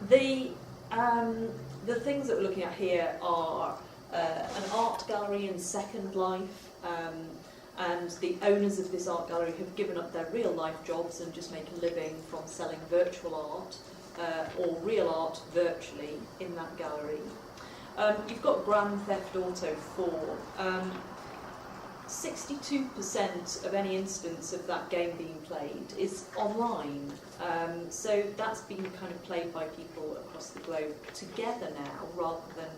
The things that we're looking at here are an art gallery in Second Life, and the owners of this art gallery have given up their real life jobs and just make a living from selling virtual art or real art virtually in that gallery. You've got Grand Theft Auto 4. 62% of any instance of that game being played is online. So that's being kind of played by people across the globe together now, rather than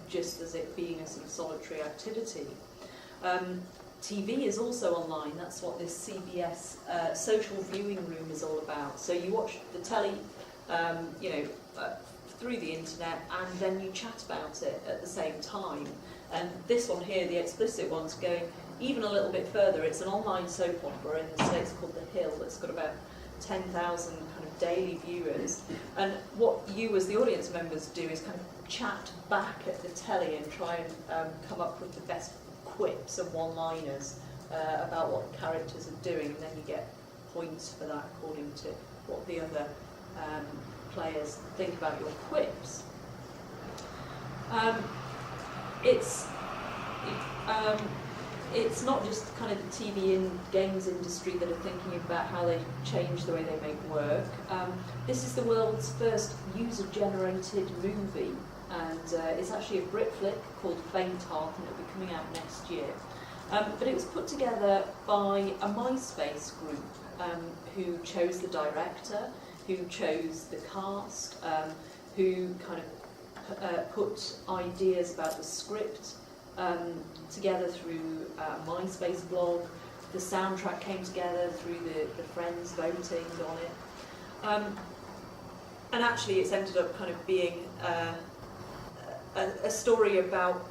just as it being a sort of solitary activity. TV is also online. That's what this CBS social viewing room is all about. So you watch the telly, through the internet, and then you chat about it at the same time. And this one here, the explicit one's going even a little bit further. It's an online soap opera in the States called The Hill. It's got about 10,000 kind of daily viewers. And what you as the audience members do is kind of chat back at the telly and try and come up with the best quips and one-liners about what the characters are doing, and then you get points for that according to what the other players think about your quips. It's not just kind of the TV and games industry that are thinking about how they change the way they make work. This is the world's first user-generated movie, and it's actually a Brit flick called Faint Heart, and it'll be coming out next year. But it was put together by a MySpace group who chose the director, who chose the cast, who kind of put ideas about the script together through a MySpace blog. The soundtrack came together through the friends voting on it. And actually it's ended up kind of being a story about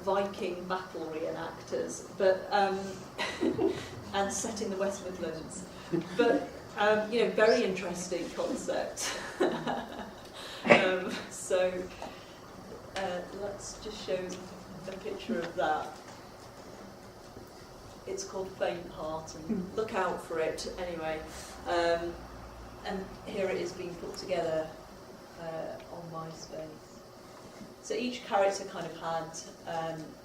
Viking battle reenactors, but and set in the West Midlands. But very interesting concept. So let's just show a picture of that. It's called Faint Heart, and look out for it anyway. And here it is being put together on MySpace. So each character kind of had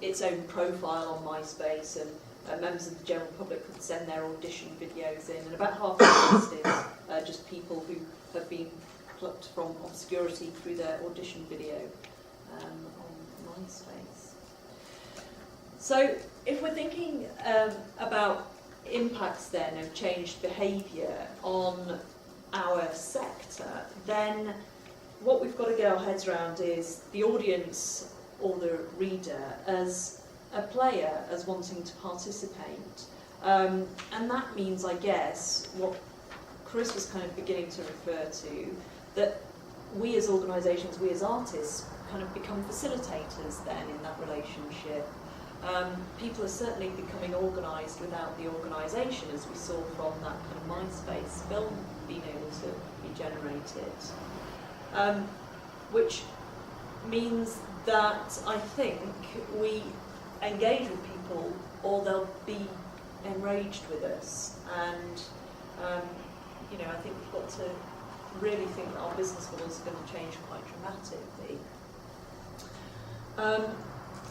its own profile on MySpace, and members of the general public could send their audition videos in, and about half of the list is just people who have been plucked from obscurity through their audition video on MySpace. So if we're thinking about impacts then of changed behaviour on our sector, then what we've got to get our heads around is the audience or the reader as a player, as wanting to participate. And that means, I guess, what Chris was kind of beginning to refer to, that we as organisations, we as artists, kind of become facilitators then in that relationship. People are certainly becoming organised without the organisation, as we saw from that kind of MySpace film being able to be generated. Which means that I think we engage with people or they'll be enraged with us, and I think we've got to really think that our business models are going to change quite dramatically.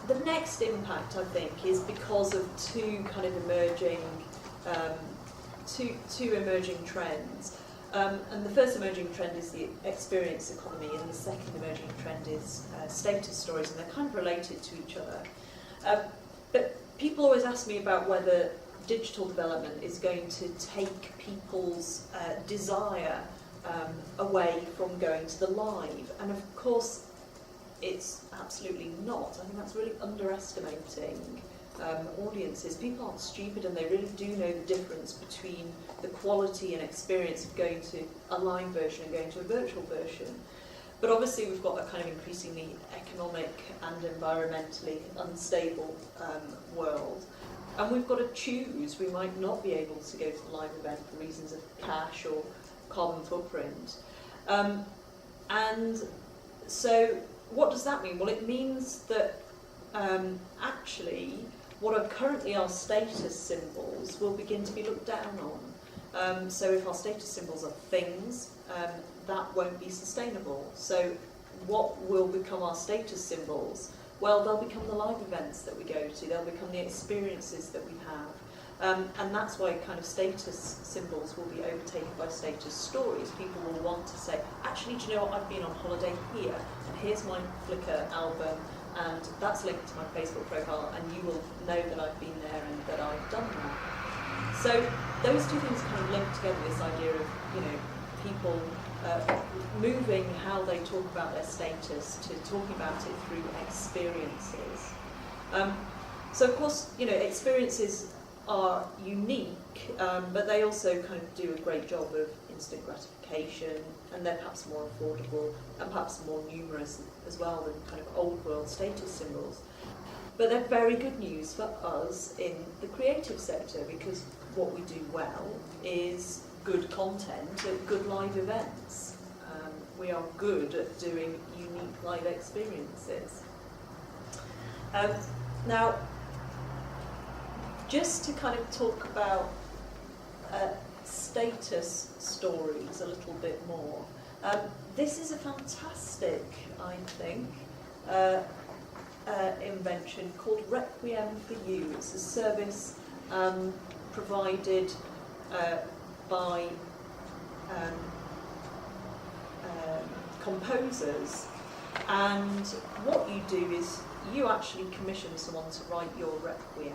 The next impact, I think, is because of two emerging trends. And the first emerging trend is the experience economy, and the second emerging trend is status stories, and they're kind of related to each other. But people always ask me about whether digital development is going to take people's desire away from going to the live. And of course, it's absolutely not. I think that's really underestimating audiences. People aren't stupid, and they really do know the difference between the quality and experience of going to a live version and going to a virtual version. But obviously we've got a kind of increasingly economic and environmentally unstable world, and we've got to choose. We might not be able to go to the live event for reasons of cash or carbon footprint. And so what does that mean? Well, it means that actually what are currently our status symbols will begin to be looked down on. So if our status symbols are things, that won't be sustainable. So what will become our status symbols? Well, they'll become the live events that we go to, they'll become the experiences that we have. And that's why kind of status symbols will be overtaken by status stories. People will want to say, actually, do you know what, I've been on holiday here, and here's my Flickr album, and that's linked to my Facebook profile, and you will know that I've been there and that I've done that. So those two things kind of link together, this idea of, you know, people moving how they talk about their status to talking about it through experiences. So of course, you know, experiences are unique, but they also kind of do a great job of instant gratification, and they're perhaps more affordable and perhaps more numerous as well than kind of old world status symbols. But they're very good news for us in the creative sector, because what we do well is good content at good live events. We are good at doing unique live experiences. Now, just to kind of talk about status stories a little bit more, this is a fantastic, I think, invention called Requiem for You. It's a service provided by composers, and what you do is you actually commission someone to write your requiem,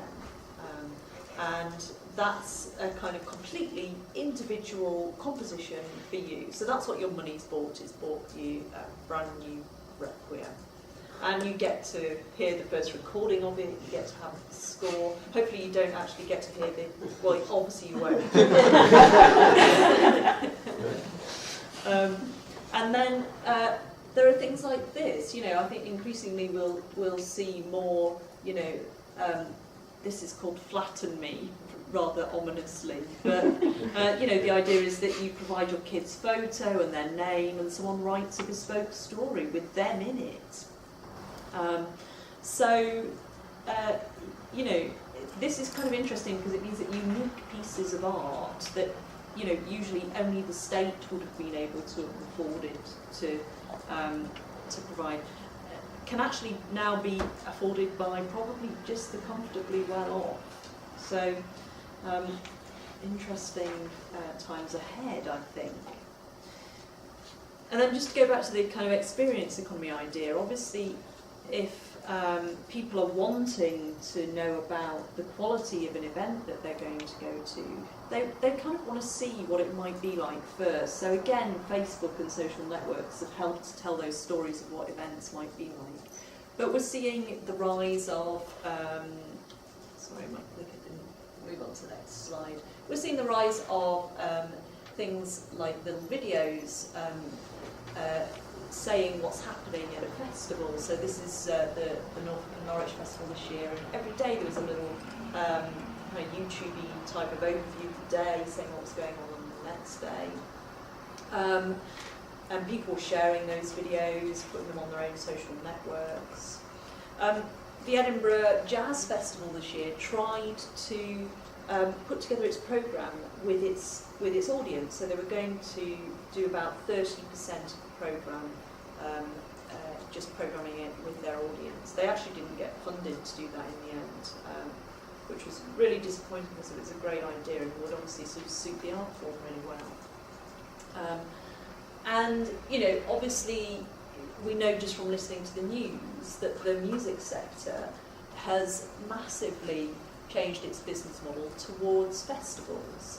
and that's a kind of completely individual composition for you. So that's what your money's bought. It's bought you a brand new requiem, and you get to hear the first recording of it, you get to have the score. Hopefully you don't actually get to hear the, well, obviously you won't. And then there are things like this, you know, I think increasingly we'll see more, you know, this is called Flatten Me, rather ominously, but you know, the idea is that you provide your kid's photo and their name, and someone writes a bespoke story with them in it. You know, this is kind of interesting because it means that unique pieces of art that, you know, usually only the state would have been able to have afforded to provide, can actually now be afforded by probably just the comfortably well off. So, interesting times ahead, I think. And then just to go back to the kind of experience economy idea, obviously if people are wanting to know about the quality of an event that they're going to go to, they kind of want to see what it might be like first. So again, Facebook and social networks have helped tell those stories of what events might be like. But we're seeing the rise of, sorry, my clicker didn't move on to the next slide. We're seeing the rise of things like little videos saying what's happening at a festival. So this is the Norfolk and Norwich Festival this year, and every day there was a little kind of YouTube-y type of overview of the day, saying what was going on the next day. And people were sharing those videos, putting them on their own social networks. The Edinburgh Jazz Festival this year tried to put together its programme with its audience. So they were going to do about 30% of the programme, just programming it with their audience. They actually didn't get funded to do that in the end, which was really disappointing because it was a great idea and would obviously sort of suit the art form really well. And, you know, obviously we know just from listening to the news that the music sector has massively changed its business model towards festivals.